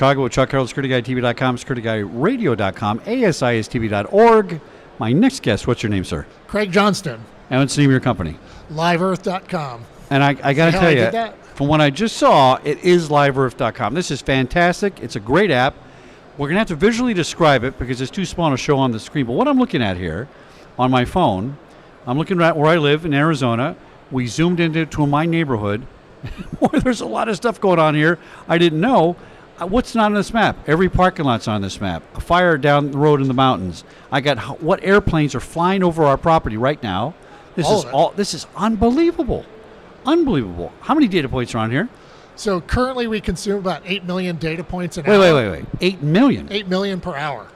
Chicago with Chuck Carroll, SecurityGuyTV.com, SecurityGuyRadio.com, ASISTV.org. My next guest, what's your name, sir? Craig Johnston. And what's the name of your company? LiveEarth.com. And I got to tell you, from what I just saw, it is LiveEarth.com. This is fantastic. It's a great app. We're going to have to visually describe it because it's too small to show on the screen. But what I'm looking at here on my phone, I'm looking at where I live in Arizona. We zoomed into my neighborhood. Boy, there's a lot of stuff going on here I didn't know. What's not on this map? Every parking lot's on this map. A fire down the road in the mountains. I got what airplanes are flying over our property right now. This is unbelievable. Unbelievable. How many data points are on here? So currently we consume about 8 million data points an hour. Wait. 8 million? 8 million per hour.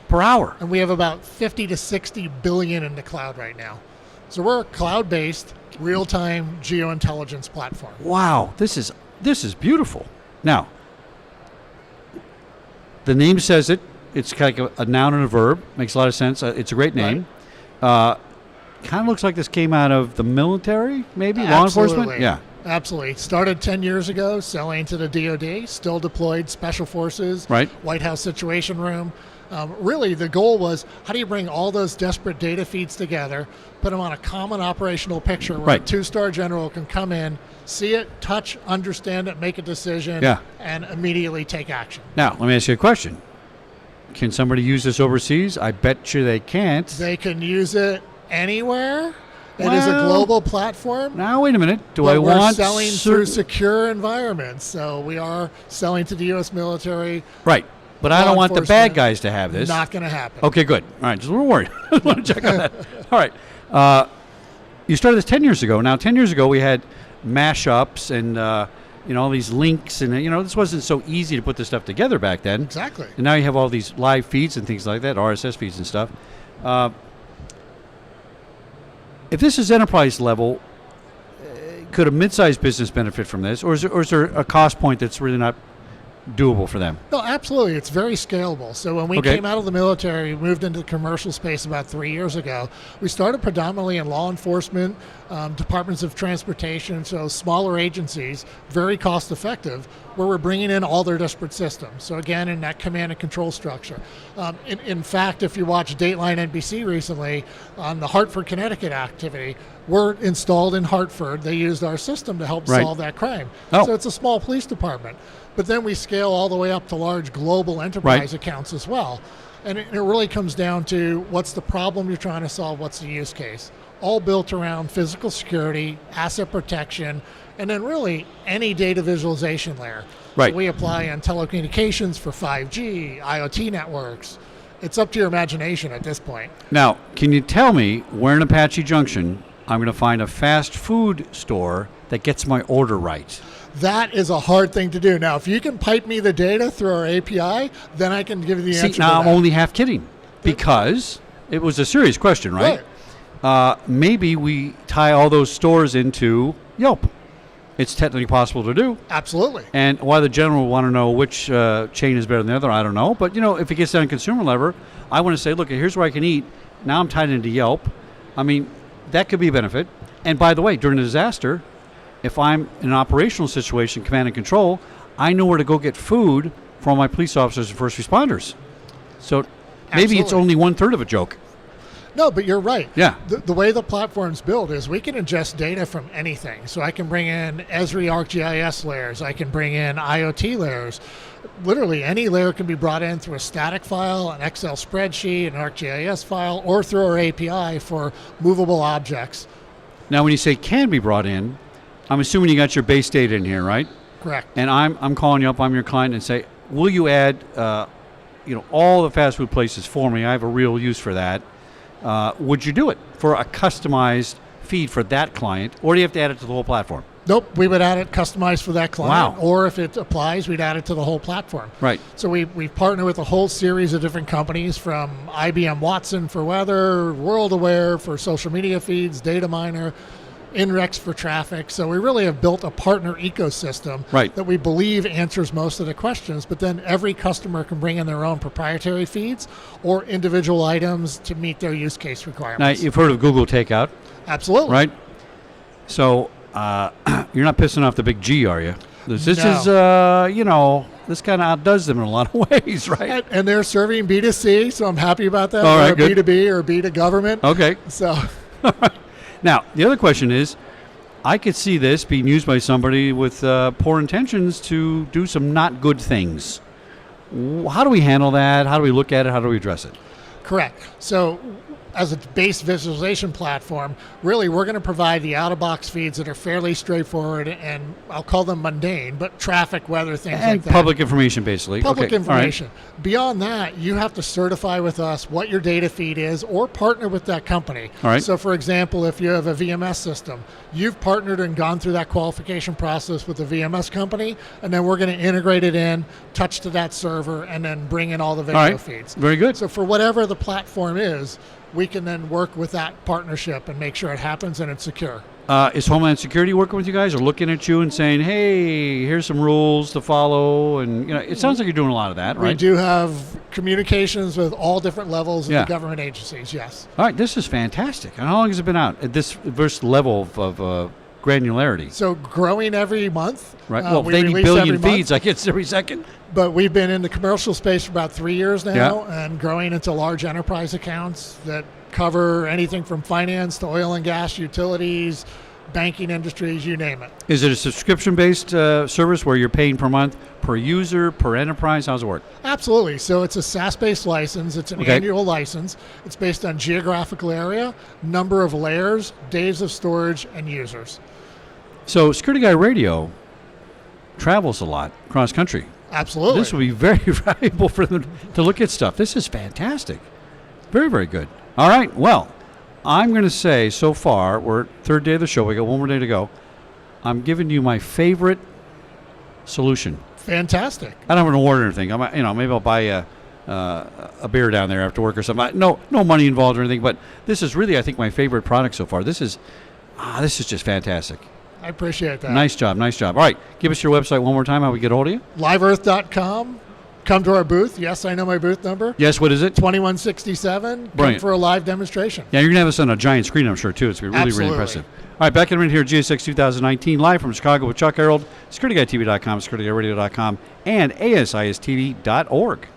Per hour? And we have about 50 to 60 billion in the cloud right now. So we're a cloud-based, real-time geointelligence platform. Wow. This is beautiful. Now, the name says it. It's like a noun and a verb. Makes a lot of sense. It's a great name. Right. Kind of looks like this came out of the military, maybe? Absolutely. Law enforcement? Yeah. Absolutely. Started 10 years ago, selling to the DoD, still deployed special forces, right. White House Situation Room. Really, the goal was, how do you bring all those disparate data feeds together, put them on a common operational picture where a two-star general can come in, see it, touch, understand it, make a decision, and immediately take action. Now, let me ask you a question. Can somebody use this overseas? I bet you they can't. They can use it anywhere. It is a global platform. Now, wait a minute. We're selling through secure environments. So we are selling to the U.S. military. Right. But I don't want the bad guys to have this. Not going to happen. Okay, good. All right, just a little worried. I want to check on that. All right. You started this 10 years ago. Now, 10 years ago, we had mashups and, all these links. And, this wasn't so easy to put this stuff together back then. Exactly. And now you have all these live feeds and things like that, RSS feeds and stuff. If this is enterprise level, could a mid-sized business benefit from this? Or is there a cost point that's really not doable for them? No, absolutely. It's very scalable. So when we came out of the military, we moved into the commercial space about 3 years ago. We started predominantly in law enforcement, departments of transportation, so smaller agencies, very cost effective, where we're bringing in all their disparate systems. So again, in that command and control structure. In fact, if you watch Dateline NBC recently on the Hartford, Connecticut activity, we're installed in Hartford. They used our system to help solve that crime. So it's a small police department. But then we scale all the way up to large global enterprise accounts as well. And it really comes down to what's the problem you're trying to solve, what's the use case. All built around physical security, asset protection, and then really any data visualization layer. Right. So we apply on telecommunications for 5G, IoT networks. It's up to your imagination at this point. Now, can you tell me where in Apache Junction I'm going to find a fast food store that gets my order right? That is a hard thing to do. Now, if you can pipe me the data through our API, then I can give you the answer to that. Now I'm only half kidding because it was a serious question, right? Maybe we tie all those stores into Yelp. It's technically possible to do. Absolutely. And why the general will want to know which chain is better than the other, I don't know. But, if it gets down to consumer level, I want to say, look, here's where I can eat. Now I'm tied into Yelp. I mean, that could be a benefit. And by the way, during a disaster, if I'm in an operational situation, command and control, I know where to go get food for all my police officers and first responders. So maybe it's only 1/3 of a joke. No, but you're right. Yeah. The way the platform's built is we can ingest data from anything. So I can bring in Esri ArcGIS layers. I can bring in IoT layers. Literally any layer can be brought in through a static file, an Excel spreadsheet, an ArcGIS file, or through our API for movable objects. Now, when you say can be brought in, I'm assuming you got your base data in here, right? Correct. And I'm calling you up, I'm your client, and say, will you add all the fast food places for me? I have a real use for that. Would you do it for a customized feed for that client, or do you have to add it to the whole platform? Nope, we would add it customized for that client. Wow. Or if it applies, we'd add it to the whole platform. Right. So we've partnered with a whole series of different companies, from IBM Watson for weather, WorldAware for social media feeds, DataMiner, Inrex for traffic. So we really have built a partner ecosystem that we believe answers most of the questions, but then every customer can bring in their own proprietary feeds or individual items to meet their use case requirements. Now, you've heard of Google Takeout. Absolutely. Right? So you're not pissing off the big G, are you? This is, of outdoes them in a lot of ways, right? And they're serving B2C, so I'm happy about that. All right, or good. B2B or B to government. Okay. So, Now, the other question is, I could see this being used by somebody with poor intentions to do some not good things. How do we handle that? How do we look at it? How do we address it? correct. So as a base visualization platform, really we're going to provide the out-of-box feeds that are fairly straightforward and I'll call them mundane, but traffic, weather, things And like that. public information, basically. Public Okay. information. Beyond that, you have to certify with us what your data feed is or partner with that company. All right. So for example, if you have a VMS system, you've partnered and gone through that qualification process with the VMS company, and then we're going to integrate it in, touch to that server, and then bring in all the video All right. feeds. Very good. So for whatever the platform is, we can then work with that partnership and make sure it happens and it's secure. Is Homeland Security working with you guys or looking at you and saying, hey, here's some rules to follow? And it sounds like you're doing a lot of that, right? We do have communications with all different levels of Yeah. the government agencies, yes. All right, this is fantastic. And how long has it been out at this first level of granularity? So growing every month. Right. Well, we with 80 release billion every month, feeds, I guess every second. but we've been in the commercial space for about 3 years now Yeah. and growing into large enterprise accounts that cover anything from finance to oil and gas, utilities, banking industries, you name it. Is it a subscription-based service where you're paying per month, per user, per enterprise? How's it work? Absolutely. So it's a SaaS-based license. It's an Okay. annual license. It's based on geographical area, number of layers, days of storage, and users. So Security Guy Radio travels a lot cross country. Absolutely. This would be very valuable for them to look at stuff. This is fantastic. Very, very good. All right. Well, I'm going to say so far, we're third day of the show. We got one more day to go. I'm giving you my favorite solution. Fantastic. I don't have an award or anything. Maybe I'll buy a beer down there after work or something. No money involved or anything. But this is really, I think, my favorite product so far. This is just fantastic. I appreciate that. Nice job. All right. Give us your website one more time. How we get hold of you? LiveEarth.com. Come to our booth. Yes, I know my booth number. Yes. What is it? 2167. Come Brilliant. for a live demonstration. Yeah, you're going to have us on a giant screen, I'm sure, too. It's going to be really, really Absolutely. impressive. All right, back in a minute here at GSX 2019, live from Chicago with Chuck Harold, SecurityGuyTV.com, SecurityGuyRadio.com, and ASISTV.org.